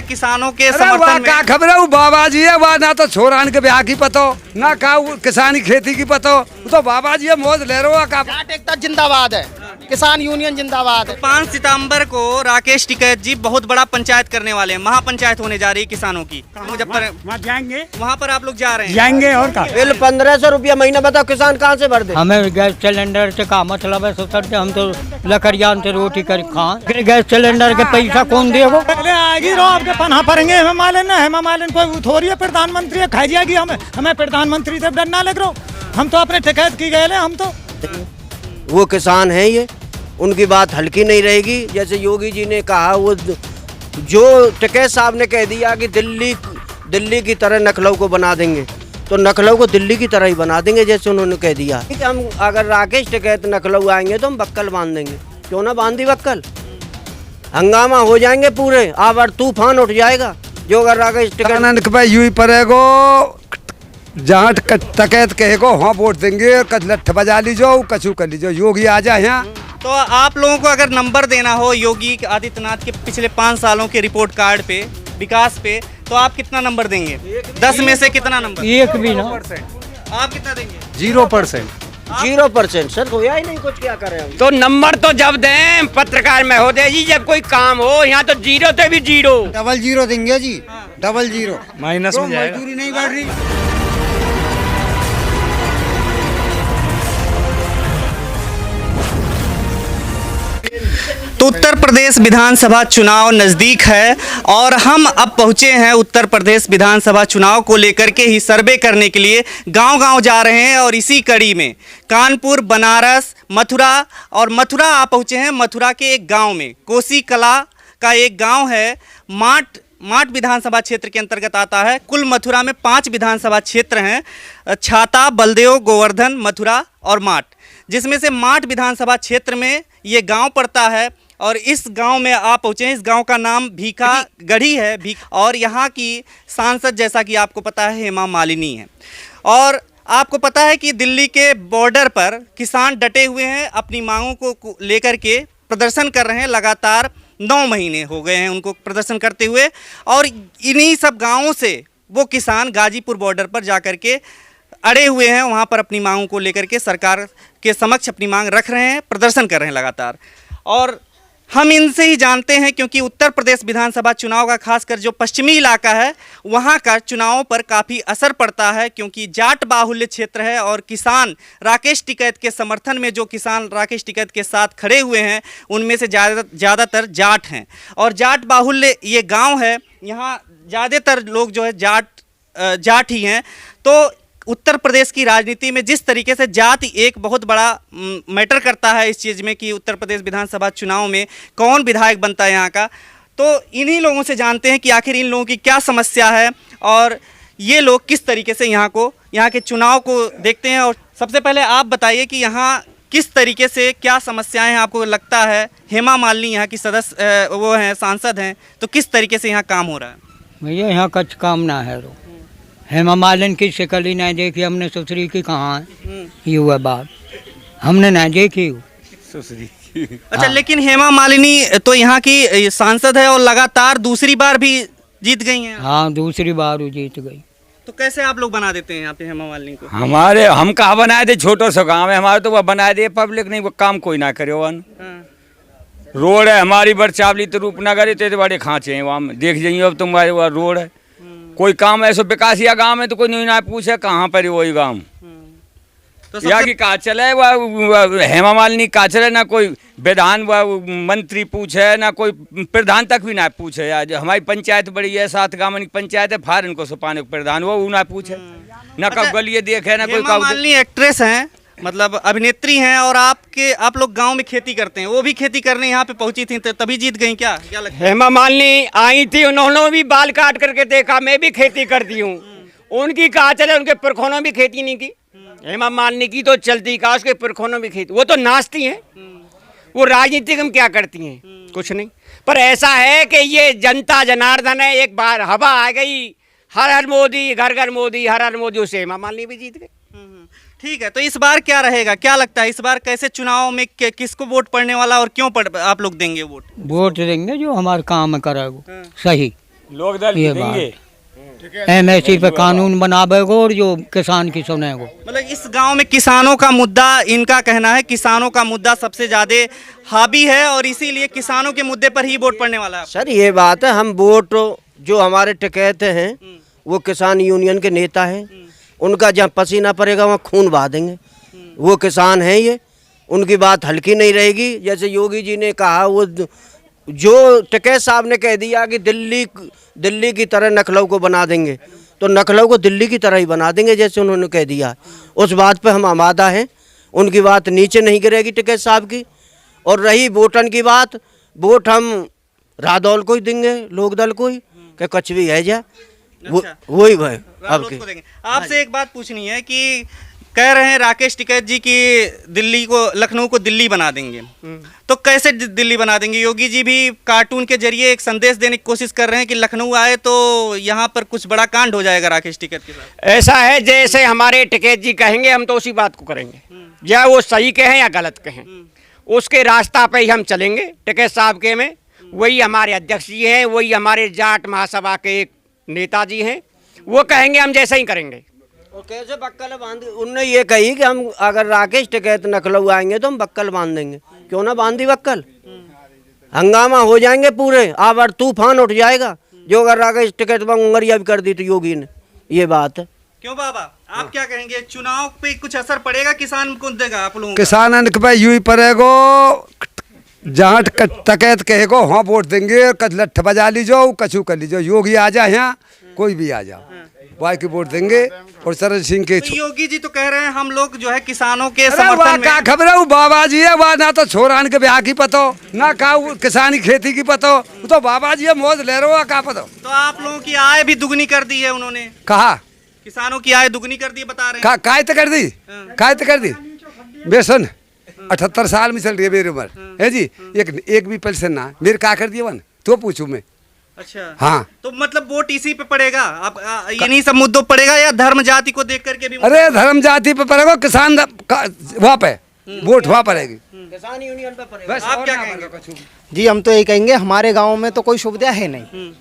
किसानों के समर्थन में। खबर है बाबा जी है, वह ना तो छोरान के ब्याह की पतो ना का किसानी खेती की पतो, तो बाबा जी है मौज ले रहे हो का। जाट एकता जिंदाबाद है, किसान यूनियन जिंदाबाद है। 5 सितंबर को राकेश टिकैत जी बहुत बड़ा पंचायत करने वाले हैं, महापंचायत होने जा रही है किसानों की। वहाँ जाएंगे, वहाँ पर आप लोग जा रहे हैं? जाएंगे और का बिल 1500 रुपया महीना, बताओ किसान कहाँ से भर दे। हमें गैस सिलेंडर से का मतलब है सोचते, हम तो लकड़ियान से रोटी कर खाएं, गैस सिलेंडर के पैसा कौन देगा? पहले आएगी रो आपके पन्हा पड़ेंगे। हेमा मालिनी कोई थोड़ी है प्रधानमंत्री है, खाई जाएगी। हमें प्रधानमंत्री से डरना लग रहा, हम तो अपने टिकैत की गए। हम तो वो किसान है, ये उनकी बात हल्की नहीं रहेगी। जैसे योगी जी ने कहा, वो जो टिकैत साहब ने कह दिया कि दिल्ली की तरह लखनऊ को बना देंगे, तो लखनऊ को दिल्ली की तरह ही बना देंगे जैसे उन्होंने कह दिया। हम अगर राकेश टिकैत लखनऊ आएंगे तो हम बक्कल बांध देंगे, क्यों ना बांध दी बक्कल। हंगामा हो जाएंगे पूरे, आवर तूफान उठ जाएगा। जो अगर राकेश टिकैत पे यूं ही पड़ेगो, जहाँ टिकैत कहेगो हाँ वोट देंगे, लठ बजा लीजो, कछु कर लीजो, योगी आ जाए यहाँ। तो आप लोगों को अगर नंबर देना हो योगी आदित्यनाथ के पिछले 5 सालों के रिपोर्ट कार्ड पे, विकास पे, तो आप कितना नंबर देंगे? 10 में से कितना नंबर? एक भी ना। आप कितना देंगे? 0%। 0% सर, होया ही नहीं कुछ, क्या करें हम। तो नंबर तो जब दें पत्रकार महोदय जी, जब कोई काम हो। यहाँ तो 0 तो भी 0। 00 देंगे जी, 00 माइनस में जाएगा। मजदूरी नहीं बढ़ रही। तो उत्तर प्रदेश विधानसभा चुनाव नज़दीक है और हम अब पहुंचे हैं उत्तर प्रदेश विधानसभा चुनाव को लेकर के ही सर्वे करने के लिए गांव-गांव जा रहे हैं। और इसी कड़ी में कानपुर, बनारस, मथुरा और मथुरा आप पहुंचे हैं। मथुरा के एक गांव में, कोसी कला का एक गांव है, माट विधानसभा क्षेत्र के अंतर्गत आता है। कुल मथुरा में 5 विधानसभा क्षेत्र हैं, छाता, बलदेव, गोवर्धन, मथुरा और माट, जिसमें से माट विधानसभा क्षेत्र में ये गांव पड़ता है। और इस गांव में आप पहुँचे हैं। इस गांव का नाम भीखा गढ़ी है और यहाँ की सांसद, जैसा कि आपको पता है, हेमा मालिनी है। और आपको पता है कि दिल्ली के बॉर्डर पर किसान डटे हुए हैं, अपनी मांगों को लेकर के प्रदर्शन कर रहे हैं। लगातार 9 महीने हो गए हैं उनको प्रदर्शन करते हुए। और इन्हीं सब गाँवों से वो किसान गाजीपुर बॉर्डर पर जा कर के अड़े हुए हैं, वहाँ पर अपनी मांगों को लेकर के सरकार के समक्ष अपनी मांग रख रहे हैं, प्रदर्शन कर रहे हैं लगातार। और हम इनसे ही जानते हैं, क्योंकि उत्तर प्रदेश विधानसभा चुनाव का खासकर जो पश्चिमी इलाका है वहाँ का चुनावों पर काफ़ी असर पड़ता है, क्योंकि जाट बाहुल्य क्षेत्र है। और किसान राकेश टिकैत के समर्थन में, जो किसान राकेश टिकैत के साथ खड़े हुए हैं, उनमें से ज़्यादातर जाट हैं। और जाट बाहुल्य ये गाँव है, यहाँ ज़्यादातर लोग जो है जाट ही हैं। तो उत्तर प्रदेश की राजनीति में जिस तरीके से जाति एक बहुत बड़ा मैटर करता है इस चीज़ में कि उत्तर प्रदेश विधानसभा चुनाव में कौन विधायक बनता है यहाँ का, तो इन्हीं लोगों से जानते हैं कि आखिर इन लोगों की क्या समस्या है और ये लोग किस तरीके से यहाँ के चुनाव को देखते हैं। और सबसे पहले आप बताइए कि यहाँ किस तरीके से क्या समस्याएं हैं आपको लगता है? हेमा मालिनी यहाँ की सदस्य वो हैं, सांसद हैं, तो किस तरीके से यहाँ काम हो रहा है? भैया यहाँ कुछ काम ना है। हेमा मालिनी की शिकल ही नहीं देखी हमने, सुसरी की कहाँ है, ये हुआ बात हमने नहीं देखी सुसरी। अच्छा, लेकिन हेमा मालिनी तो यहाँ की सांसद है और लगातार दूसरी बार भी जीत गई हैं। हाँ, दूसरी बार वो जीत गई। तो कैसे आप लोग बना देते हैं यहाँ पे हेमा मालिनी को? हम कहाँ बनाए थे, छोटा सा गाँव है हमारे, तो वह बनाए दे, पब्लिक नहीं, वो काम कोई ना करे। वन रोड है हमारी बरचावली तो रूपनगर है, तो बड़े खाँचे हैं वहाँ देख जाइए। अब तुम्हारे वह रोड है, कोई काम ऐसा विकासिया गांव है तो कोई नहीं ना पूछे कहाँ पर वही गांव। तो यहाँ की का चले वह हेमा मालिनी का चले, ना कोई विधान मंत्री पूछे, ना कोई प्रधान तक भी ना पूछे। आज हमारी पंचायत बड़ी है, 7 गाँव की पंचायत है, फार इनको सुपाने प्रधान वो ना पूछे, ना कब गलिए देखे, ना कोई। हेमा मालिनी एक्ट्रेस हैं, मतलब अभिनेत्री हैं, और आप लोग गांव में खेती करते हैं, वो भी खेती करने यहाँ पे पहुंची थी तो तभी जीत गई क्या लगता है? हेमा मालिनी आई थी, उन्होंने भी बाल काट करके देखा, मैं भी खेती करती हूँ। उनकी कहा चले, उनके पुरखों भी खेती नहीं की। हेमा मालिनी की तो चलती का, उसके पुरखों भी खेती। वो तो नाचती हैं, वो राजनीति में क्या करती हैं, कुछ नहीं। पर ऐसा है कि ये जनता जनार्दन है, एक बार हवा आ गई, हर हर मोदी, घर घर मोदी, हर हर मोदी, उसे हेमा मालिनी भी जीत गई। ठीक है, तो इस बार क्या रहेगा, क्या लगता है इस बार कैसे चुनाव में किसको वोट पड़ने वाला और क्यों आप लोग देंगे वोट? वोट देंगे जो हमारे काम करेगा सही। लोग दल ये देंगे। MSC पे कानून बनावेगो और जो किसान की सुनेगो। मतलब इस गांव में किसानों का मुद्दा, इनका कहना है किसानों का मुद्दा सबसे ज्यादा हावी है और इसीलिए किसानों के मुद्दे पर ही वोट पड़ने वाला है। सर ये बात है, हम वोट जो हमारे टिकैत हैं वो किसान यूनियन के नेता हैं, उनका जहाँ पसीना पड़ेगा वहाँ खून बहा देंगे। वो किसान हैं, ये उनकी बात हल्की नहीं रहेगी। जैसे योगी जी ने कहा, वो जो टिकैत साहब ने कह दिया कि दिल्ली की तरह लखनऊ को बना देंगे, तो लखनऊ को दिल्ली की तरह ही बना देंगे जैसे उन्होंने कह दिया। उस बात पे हम आमादा हैं, उनकी बात नीचे नहीं गिरेगी टिकैत साहब की। और रही वोटन की बात, वोट हम रादौल को ही देंगे, लोकदल को ही, कि कुछ भी है जा वही भाई। रालोद को देंगे। आपसे एक बात पूछनी है कि कह रहे हैं राकेश टिकैत जी की दिल्ली को, लखनऊ को दिल्ली बना देंगे, तो कैसे दिल्ली बना देंगे? योगी जी भी कार्टून के जरिए एक संदेश देने की कोशिश कर रहे हैं कि लखनऊ आए तो यहाँ पर कुछ बड़ा कांड हो जाएगा राकेश टिकैत के साथ। ऐसा है जैसे हमारे टिकैत जी कहेंगे हम तो उसी बात को करेंगे, या वो सही कहें या गलत कहें, उसके रास्ता पे ही हम चलेंगे। टिकैत साहब के में वही हमारे अध्यक्ष जी हैं, वही हमारे जाट महासभा के एक नेताजी हैं, वो कहेंगे हम जैसा ही करेंगे। और कैसे बक्कल बांध, उनने ये कही कि हम अगर राकेश टिकैत लखनऊ आएंगे तो हम बक्कल बांध देंगे। क्यों ना बांधी बक्कल, हंगामा हो जाएंगे पूरे, आवर तूफान उठ जाएगा। जो अगर राकेश टिकैत पर उंगलियां भी कर दी तो योगी ने, ये बात है। क्यों बाबा, आप क्या कहेंगे? चुनाव पे कुछ असर पड़ेगा किसान को देगा आप लोगों का? किसान पे यूं ही पड़ेगो, जहाँ तकैत कहेगो हाँ वोट देंगे, कच लठ बजा लीजो, कछू कर लीजो। योगी आ जाए यहाँ, कोई भी आ जाओ, भाई की वोट देंगे। और शरद सिंह के तो योगी जी तो कह रहे हैं हम लोग जो है किसानों के अरे समर्थन वाह, में। का खबर है वो बाबा जी है, वह ना तो छोरान के ब्याह की पतो, ना का किसानी खेती की पतो, वो तो बाबा जी है, मौज ले रहे हो का पतो। तो आप लोगों की आय भी दुगनी कर दी है उन्होंने, कहा किसानों की आय दुगनी कर दी बता रहे हैं। काय तो कर दी, काय तो कर दी। बेसन 78 साल में चल रही है मेरी उम्र है जी, एक भी पेंशन ना मेरे का कर दिया वन तो पूछू मैं। अच्छा हाँ, तो मतलब वोट इसी पे पड़ेगा, आप इन्हीं सब मुद्दों पे पड़ेगा या धर्म जाति को देख करके भी? अरे धर्म जाति पे पड़ेगा, किसान वहाँ पे वोट वहाँ पड़ेगी, किसान यूनियन पे पड़ेगा। बस। आप और क्या ना कहेंगे? पड़ेगा। जी हम तो यही कहेंगे, हमारे गांव में तो कोई सुविधा है नहीं,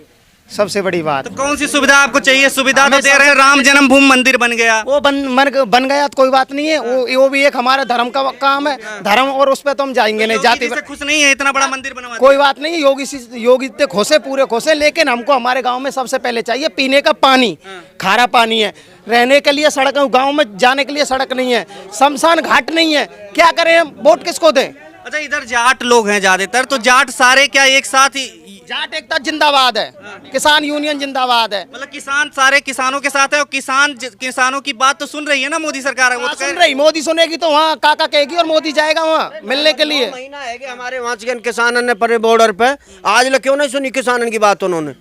सबसे बड़ी बात। तो कौन सी सुविधा आपको चाहिए? सुविधा तो दे रहे हैं, राम जन्मभूमि मंदिर बन गया। वो बन गया तो कोई बात नहीं है, वो भी एक हमारा धर्म का काम है, धर्म, और उस पर तो हम जाएंगे नहीं। जाति से खुश नहीं है, इतना बड़ा मंदिर बनवा कोई बात नहीं, योगी इतने खोसे पूरे खोसे, लेकिन हमको हमारे गांव में सबसे पहले चाहिए पीने का पानी, खारा पानी है, रहने के लिए सड़क, गांव में जाने के लिए सड़क नहीं है, शमशान घाट नहीं है। क्या करें हम, वोट किसको दें? अच्छा, इधर जाट लोग हैं ज्यादातर, तो जाट सारे क्या एक साथ ही? जाट एकता जिंदाबाद है, किसान यूनियन जिंदाबाद है। मतलब किसान सारे किसानों के साथ है, और किसानों की बात तो सुन रही है ना मोदी सरकार? वो तो कह सुन रही, मोदी सुनेगी तो वहाँ काका कहेगी और मोदी जाएगा वहाँ मिलने के लिए। महीना है कि हमारे वहाँ से किसानों ने परे बॉर्डर पे आज लग क्यों नहीं सुनी किसानों की बात उन्होंने?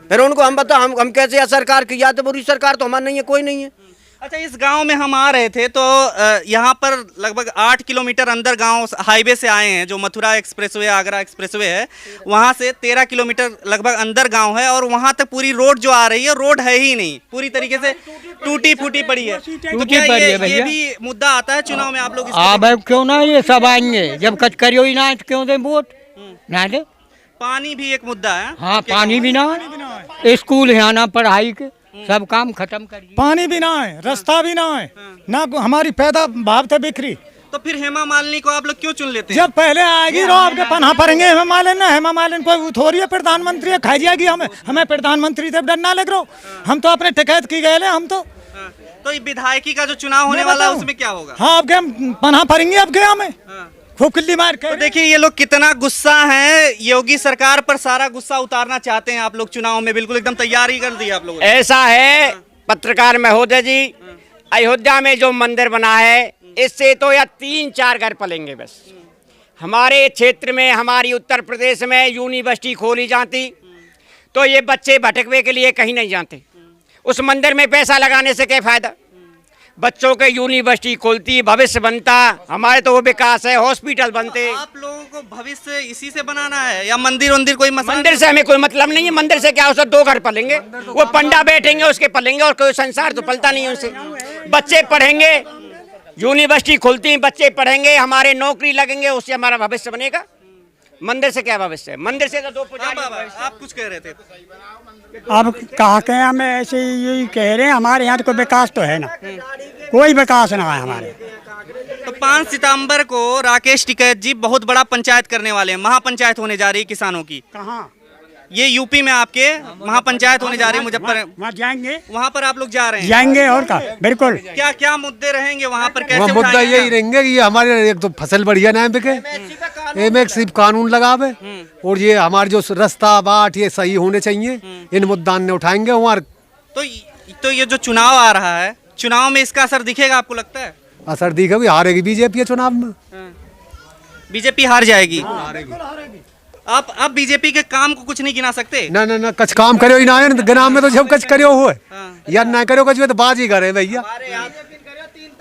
फिर उनको हम बता, हम कैसे या सरकार की, या तो बुरी सरकार तो हमारी नहीं है, कोई नहीं है। अच्छा, इस गांव में हम आ रहे थे तो यहाँ पर लगभग 8 किलोमीटर अंदर गांव हाईवे से आए हैं, जो मथुरा एक्सप्रेसवे आगरा एक्सप्रेसवे है, वहाँ से 13 किलोमीटर लगभग अंदर गांव है, और वहाँ तक पूरी रोड जो आ रही है, रोड है ही नहीं, पूरी तरीके से टूटी फूटी पड़ी है। तो क्या ये भी मुद्दा आता है चुनाव में? आप लोग अब क्यों ना ये सब आएंगे, जब कच करियो ही ना तो क्यों दे वोट ना दे। पानी भी एक मुद्दा है। हाँ, पानी भी ना है, स्कूल है ना, पढ़ाई के सब काम खत्म कर दिए। पानी भी ना है, रास्ता भी ना है, ना हमारी पैदा भाव थे बिखरी। तो फिर हेमा मालिनी को आप लोग क्यों चुन लेते हैं? जब पहले आएगी रो आपके पन्हा पड़ेंगे हेमा मालिनी ना, हेमा मालिनी कोई थोड़ी है प्रधानमंत्री है, खाई जाएगी हमें प्रधानमंत्री से डर ना लग रहा। हम तो अपने टिकैत की गए हम तो। तो ये विधायकी का जो चुनाव होने वाला है उसमें क्या होगा? हाँ, अब हम पन्हा पड़ेंगे, अब गया हमें खूब किल्ली मार के। तो देखिए ये लोग कितना गुस्सा है, योगी सरकार पर सारा गुस्सा उतारना चाहते हैं आप लोग चुनाव में, बिल्कुल एकदम तैयारी कर दी आप लोगों ने। ऐसा है पत्रकार महोदय जी, अयोध्या में जो मंदिर बना है, इससे तो या 3-4 घर पलेंगे बस। हमारे क्षेत्र में, हमारी उत्तर प्रदेश में यूनिवर्सिटी खोली जाती तो ये बच्चे भटकने के लिए कहीं नहीं जाते। उस मंदिर में पैसा लगाने से क्या फायदा? बच्चों के यूनिवर्सिटी खोलती, भविष्य बनता, हमारे तो वो विकास है, हॉस्पिटल बनते। आप लोगों को भविष्य इसी से बनाना है या मंदिर कोई मंदिर से हमें कोई मतलब नहीं है। मंदिर से क्या, उससे 2 घर पलेंगे, वो पंडा बैठेंगे उसके पलेंगे, और कोई संसार तो पलता नहीं है उनसे। बच्चे पढ़ेंगे, यूनिवर्सिटी खुलती, बच्चे पढ़ेंगे, हमारे नौकरी लगेंगे, उससे हमारा भविष्य बनेगा। मंदिर से क्या भविष्य है? मंदिर से तो दो पुजारी बाबा, भविष्य। आप कुछ कह रहे थे। अब कहा के हम ऐसे यही कह रहे हैं, हमारे यहाँ तो कोई विकास तो है ना, कोई विकास ना है हमारे। तो 5 सितंबर को राकेश टिकैत जी बहुत बड़ा पंचायत करने वाले हैं, महापंचायत होने जा रही है किसानों की। कहाँ? ये यूपी में आपके महापंचायत होने जा रही है मुजफ्फर, वहाँ जाएंगे, वहाँ पर आप लोग जा रहे हैं। जाएंगे और का बिल्कुल। क्या क्या मुद्दे रहेंगे वहाँ पर, कैसे वहाँ मुद्दा उठाएंगे? यही रहेंगे कि ये हमारे एक तो फसल बढ़िया ना बिके, एमएसपी कानून लगावे, और ये हमारे जो रास्ता बाट ये सही होने चाहिए, इन मुद्दा ने उठाएंगे वहाँ। तो ये जो चुनाव आ रहा है, चुनाव में इसका असर दिखेगा आपको लगता है? असर दिखेगा, हारेगी बीजेपी चुनाव में, बीजेपी हार जाएगी। आप बीजेपी के काम को कुछ नहीं गिना सकते? ना ना ना कच काम करो ही ना है, गनाम में तो जब कच करो हुए या ना करो कच में तो बाजी करे भैया,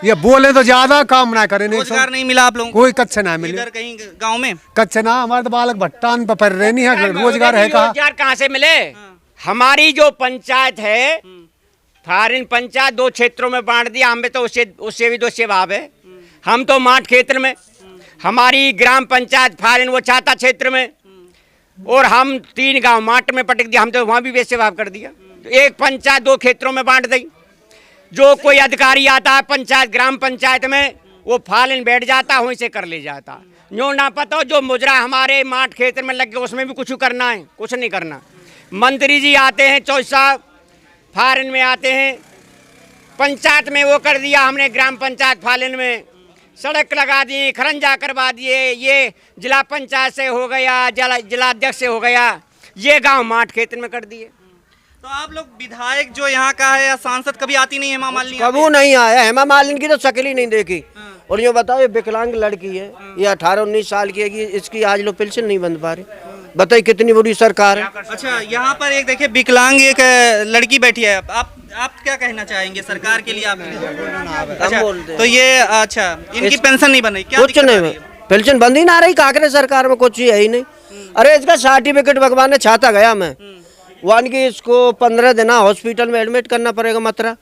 ये बोले तो ज्यादा काम ना करे। रोजगार नहीं मिला आप लोगों को? कोई कच्छ ना मिले इधर कहीं गांव में? कच्छ ना, हमारे तो बालक भट्टान पर रहे नहीं है, रोजगार है कहाँ? रोजगार कहाँ से मिले? हमारी जो पंचायत है, फारिन पंचायत 2 क्षेत्रों में बांट दिया, हमें तो उससे भी 2 स्वभाव है। हम तो माठ क्षेत्र में, हमारी ग्राम पंचायत फारिन वो चाहता क्षेत्र में, और हम 3 गांव माठ में पटक दिया, हम तो वहाँ भी बेस्वभाव कर दिया। तो एक पंचायत 2 क्षेत्रों में बांट दी। जो कोई अधिकारी आता है पंचायत ग्राम पंचायत में, वो फालिन बैठ जाता, वहीं से कर ले जाता। जो ना पता हो जो मुजरा हमारे माठ क्षेत्र में लग गया, उसमें भी कुछ करना है, कुछ नहीं करना। मंत्री जी आते हैं, चौसा फारिन में आते हैं, पंचायत में वो कर दिया हमने, ग्राम पंचायत फालिन में सड़क लगा दी, खरंजा करवा दिए, ये जिला पंचायत से हो गया, जिला अध्यक्ष से हो गया, ये गांव माठ क्षेत्र में कर दिए। तो आप लोग विधायक जो यहाँ का है या सांसद कभी आती नहीं है हेमा मालिनी? कबू नहीं आया, हेमा मालिनी की तो शक्ल ही नहीं देखी। और ये बताओ, ये विकलांग लड़की है, ये 18-19 साल की है, इसकी आज लोग पेंशन नहीं बन पा रहे। बताइए कितनी बुरी सरकार है। अच्छा, यहाँ पर एक देखिए विकलांग एक लड़की बैठी है, आप क्या कहना चाहेंगे सरकार के लिए? आप अच्छा, तो ये अच्छा इनकी पेंशन नहीं बन रही, क्या कुछ नहीं, पेंशन बंद ही ना रही, काकरे सरकार में कुछ है ही नहीं। अरे इसका सर्टिफिकेट भगवान ने छाता गया, मैं वन की इसको 15 दिन हॉस्पिटल में एडमिट करना पड़ेगा मात्रा।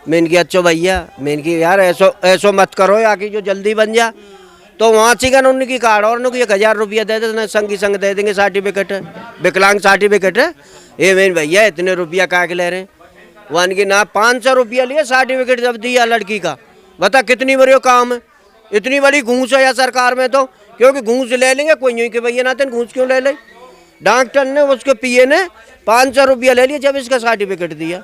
मैं इनकी अच्छा भैया, मैं इनकी यार ऐसो मत करो या कि जो जल्दी बन जा। तो वहाँ चिकन उनकी कार्ड और उनको 1000 रुपया दे देना, संगी संग दे देंगे सर्टिफिकेट, विकलांग सर्टिफिकेट है। ये मेन भैया इतने रुपया का ले रहे हैं, वन की ना 500 रुपया लिए सर्टिफिकेट जब दिया लड़की का। बता कितनी बड़ी काम है, इतनी बड़ी घूस है या सरकार में, तो क्योंकि घूस ले लेंगे कोई नहीं कि भैया ना घूस क्यों ले ले। डॉक्टर ने उसके पीए ने 500 रुपया ले लिया जब इसका सर्टिफिकेट दिया।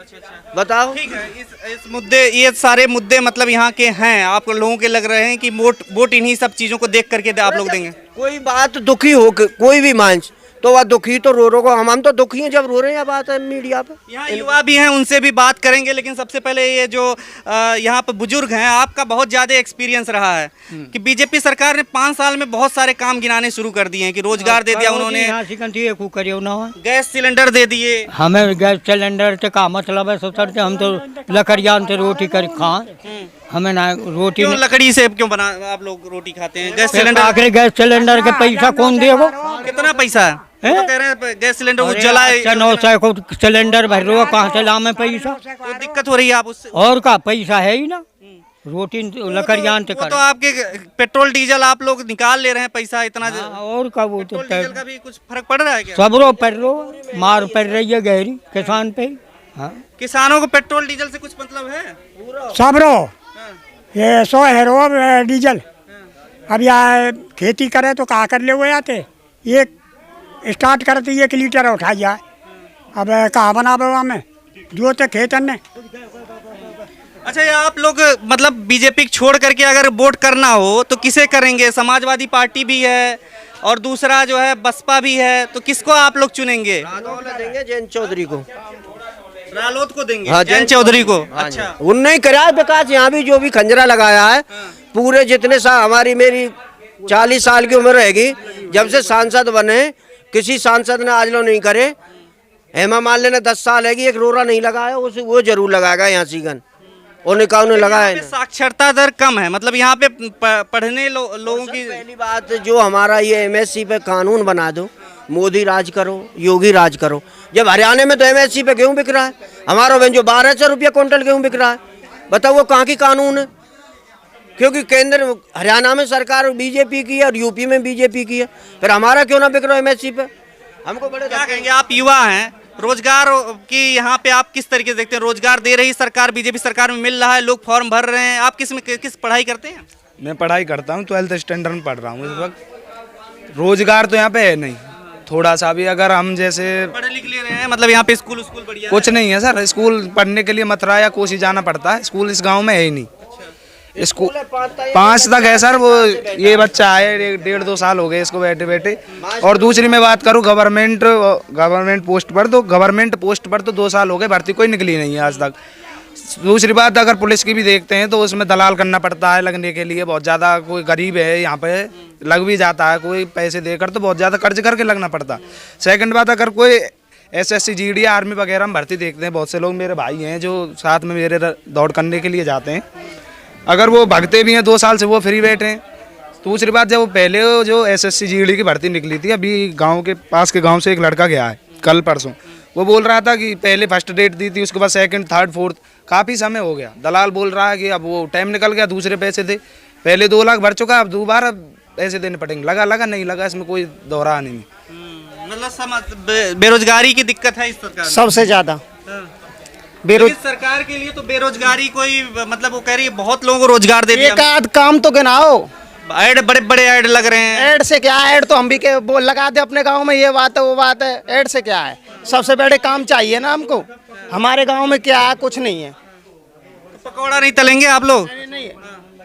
बताओ। ठीक है, इस मुद्दे, ये सारे मुद्दे मतलब यहाँ के हैं, आप लोगों के लग रहे हैं कि वोट इन्हीं सब चीजों को देख करके आप लोग देंगे? कोई बात दुखी हो कोई भी मांझ तो वह दुखी तो रो को, हम तो दुखी हैं जब रो रहे हैं। बात है मीडिया पे, यहाँ युवा भी हैं, उनसे भी बात करेंगे, लेकिन सबसे पहले ये जो यहाँ पर बुजुर्ग हैं, आपका बहुत ज़्यादा एक्सपीरियंस रहा है कि बीजेपी सरकार ने 5 साल में बहुत सारे काम गिनाने शुरू कर दिए हैं कि रोजगार दे दिया उन्होंने, गैस सिलेंडर दे दिए। हमें गैस सिलेंडर से का मतलब है सोचते, हम तो लकड़ियान से रोटी कर खाएं, हमें ना रोटी क्यों लकड़ी से क्यों बना आप लोग रोटी खाते हैं? गैस सिलेंडर, आखिर गैस सिलेंडर के पैसा कौन देगा? कितना पैसा है? तो कह रहे हैं गैस सिलेंडर उज्ज्वला 900 को सिलेंडर भर रो, कहाँ से लामे पैसा? तो दिक्कत हो रही है आप उससे? और का पैसा है ही ना, रोटी लकड़ियान से तो आपके पेट्रोल डीजल आप लोग निकाल ले रहे हैं पैसा इतना, और का वो तो डीजल का भी कुछ फर्क पड़ रहा है क्या? सबरो पड़ रो, मार पड़ रही है गहरी किसान पे। हाँ, किसानों को पेट्रोल डीजल से कुछ मतलब है? सबरो ये 100 है रो डीजल। अब या खेती करे तो कहा कर ले हुए आते, एक स्टार्ट करे तो 1 लीटर उठा जाए, अब कहाँ बनावे हमें जो तो खेतन ने। अच्छा, ये आप लोग मतलब बीजेपी छोड़ करके अगर वोट करना हो तो किसे करेंगे? समाजवादी पार्टी भी है और दूसरा जो है बसपा भी है, तो किसको आप लोग चुनेंगे? देंगे जयंत चौधरी को, रालोद को देंगे? हाँ, जयंत चौधरी को। अच्छा, उनने ही करा विकास। यहाँ भी जो भी खंजरा लगाया है, पूरे जितने साल हमारी मेरी 40 साल की उम्र रहेगी जब से सांसद बने, किसी सांसद ने आज लो नहीं करे। हेमा मालिनी ने 10 साल है कि एक रोरा नहीं लगाया, वो जरूर लगाएगा यहाँ सीगन, और निकाल लगाया। साक्षरता दर कम है, मतलब यहाँ पे पढ़ने लोगों की। पहली बात जो हमारा ये एमएससी पे कानून बना दो, मोदी राज करो, योगी राज करो। जब हरियाणा में तो एमएससी पे गेहूं बिक रहा है, हमारा जो 1200 रुपया क्विंटल गेहूं बिक रहा है, बताओ वो कहाँ की कानून है? क्योंकि केंद्र हरियाणा में सरकार बीजेपी की है और यूपी में बीजेपी की है, फिर हमारा क्यों ना बिक रहा है एमएससी पे? हमको बड़े क्या कहेंगे, आप युवा हैं, रोजगार की यहाँ पे आप किस तरीके से देखते हैं? रोजगार दे रही सरकार, बीजेपी सरकार में मिल रहा है, लोग फॉर्म भर रहे हैं, आप किस पढ़ाई करते हैं? मैं पढ़ाई करता हूँ, 12th स्टैंडर्ड में पढ़ रहा हूँ इस वक्त। रोजगार तो यहाँ पे है नहीं, थोड़ा सा भी अगर हम जैसे पढ़े लिख ले रहे हैं, मतलब यहाँ पे स्कूल बढ़िया कुछ नहीं है सर। स्कूल पढ़ने के लिए मथुरा या कोसी जाना पड़ता है, स्कूल इस गांव में है ही नहीं। स्कूल 5 तक है सर। वो ये बच्चा है 1.5-2 साल हो गए इसको बैठे बैठे। और दूसरी मैं बात करूँ गवर्नमेंट पोस्ट पर, तो गवर्नमेंट पोस्ट पर तो 2 साल हो गए, भर्ती कोई निकली नहीं है आज तक। दूसरी बात अगर पुलिस की भी देखते हैं तो उसमें दलाल करना पड़ता है लगने के लिए, बहुत ज़्यादा। कोई गरीब है यहाँ पे लग भी जाता है, कोई पैसे देकर तो बहुत ज़्यादा कर्ज करके लगना पड़ता। सेकंड बात, अगर कोई SSC GD आर्मी वगैरह में भर्ती देखते हैं, बहुत से लोग मेरे भाई हैं जो साथ में मेरे दौड़ करने के लिए जाते हैं, अगर वो भागते भी हैं 2 साल से वो फ्री बैठे हैं। दूसरी बात, जब पहले जो SSC GD की भर्ती निकली थी, अभी गाँव के पास के गाँव से एक लड़का गया है कल परसों, वो बोल रहा था कि पहले फर्स्ट डेट दी थी, उसके बाद सेकंड, थर्ड, फोर्थ, काफ़ी समय हो गया। दलाल बोल रहा है कि अब वो टाइम निकल गया, दूसरे पैसे थे, पहले 2 लाख भर चुका, अब दोबारा पैसे देने पड़ेंगे। लगा नहीं लगा, इसमें कोई दोहरा नहीं। मतलब बेरोजगारी की दिक्कत है इस सरकार में सबसे ज़्यादा। इस सरकार के लिए तो बेरोजगारी कोई, मतलब वो कह रही है बहुत लोगों को रोजगार दे दिया। एक आध काम तो गिनाओ। ऐड बड़े ऐड लग रहे हैं। ऐड से क्या? ऐड तो हम भी के बोल लगा दे अपने गांव में, ये बात है वो बात है, ऐड से क्या है? सबसे बड़े काम चाहिए ना हमको। हमारे गांव में क्या है? कुछ नहीं है। तो पकौड़ा नहीं तलेंगे आप लोग? नहीं,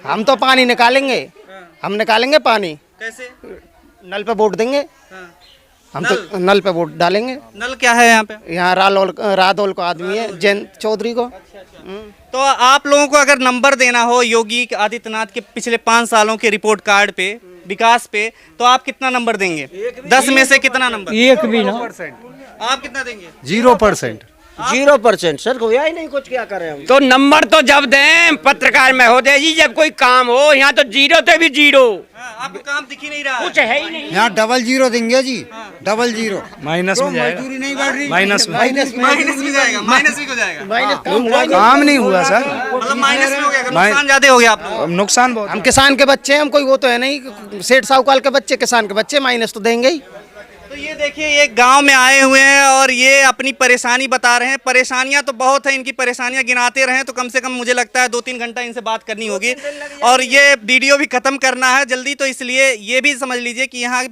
हम तो पानी निकालेंगे, हम निकालेंगे पानी। कैसे? नल पे वोट देंगे हम, तो नल पे वोट डालेंगे। नल क्या है यहाँ पे? यहाँ रादौल को आदमी है, जयंत चौधरी को। तो आप लोगों को अगर नंबर देना हो योगी आदित्यनाथ के पिछले 5 सालों के रिपोर्ट कार्ड पे, विकास पे, तो आप कितना नंबर देंगे? 10 में से कितना नंबर? एक भी ना। आप कितना देंगे? 0%। 0% सर, होया ही नहीं कुछ, क्या करें हम? तो नंबर तो जब दें पत्रकार महोदय जी, जब कोई काम हो। यहाँ तो 0 तो भी 0, आपको काम दिख ही नहीं रहा, कुछ है ही नहीं। यहाँ 000 देंगे जी, 00। माइनस में जाएगा, मजदूरी नहीं बढ़ रही, माइनस में माइनस में जाएगा, माइनस भी हो जाएगा। काम नहीं हुआ सर, मतलब माइनस में हो गया, नुकसान ज्यादा हो गया आप लोगों को। नुकसान बहुत। हम किसान के बच्चे हैं, हम कोई वो तो है नहीं सेठ साहूकार के बच्चे, किसान के बच्चे, माइनस तो देंगे ही। तो ये देखिए, ये गांव में आए हुए हैं और ये अपनी परेशानी बता रहे हैं। परेशानियां तो बहुत है, इनकी परेशानियां गिनाते रहें तो कम से कम मुझे लगता है 2-3 घंटा इनसे बात करनी होगी और ये वीडियो भी ख़त्म करना है जल्दी। तो इसलिए ये भी समझ लीजिए कि यहाँ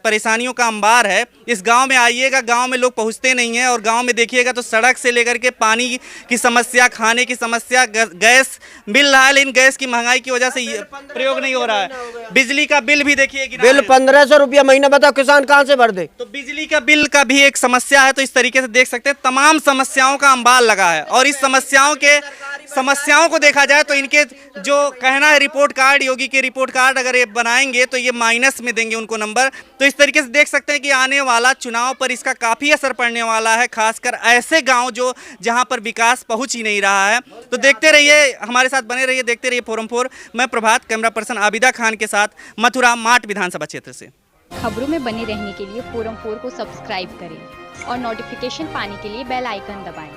परेशानियों का अंबार है। इस गांव में आइएगा, गांव में लोग पहुँचते नहीं हैं और गाँव में देखिएगा तो सड़क से लेकर के पानी की समस्या, खाने की समस्या, गैस मिल रहा है लेकिन गैस की महंगाई की वजह से प्रयोग नहीं हो रहा है। बिजली का बिल भी देखिए, बिल 1500 रुपया महीना, बताओ किसान कहाँ से भर दे? तो बिजली का बिल का भी एक समस्या है। तो इस तरीके से देख सकते हैं तमाम समस्याओं का अंबार लगा है और इस समस्याओं को देखा जाए तो इनके जो कहना है रिपोर्ट कार्ड, योगी के रिपोर्ट कार्ड अगर ये बनाएंगे तो ये माइनस में देंगे उनको नंबर। तो इस तरीके से देख सकते हैं कि आने वाला चुनाव पर इसका काफ़ी असर पड़ने वाला है, खासकर ऐसे गांव जहां पर विकास पहुंच ही नहीं रहा है। तो देखते रहिए, हमारे साथ बने रहिए, देखते रहिए फोरम 4। मैं प्रभात, कैमरा पर्सन आबिदा खान के साथ, मथुरा माट विधानसभा क्षेत्र से। खबरों में बने रहने के लिए फोरम 4 को सब्सक्राइब करें और नोटिफिकेशन पाने के लिए बेल आइकन दबाएं।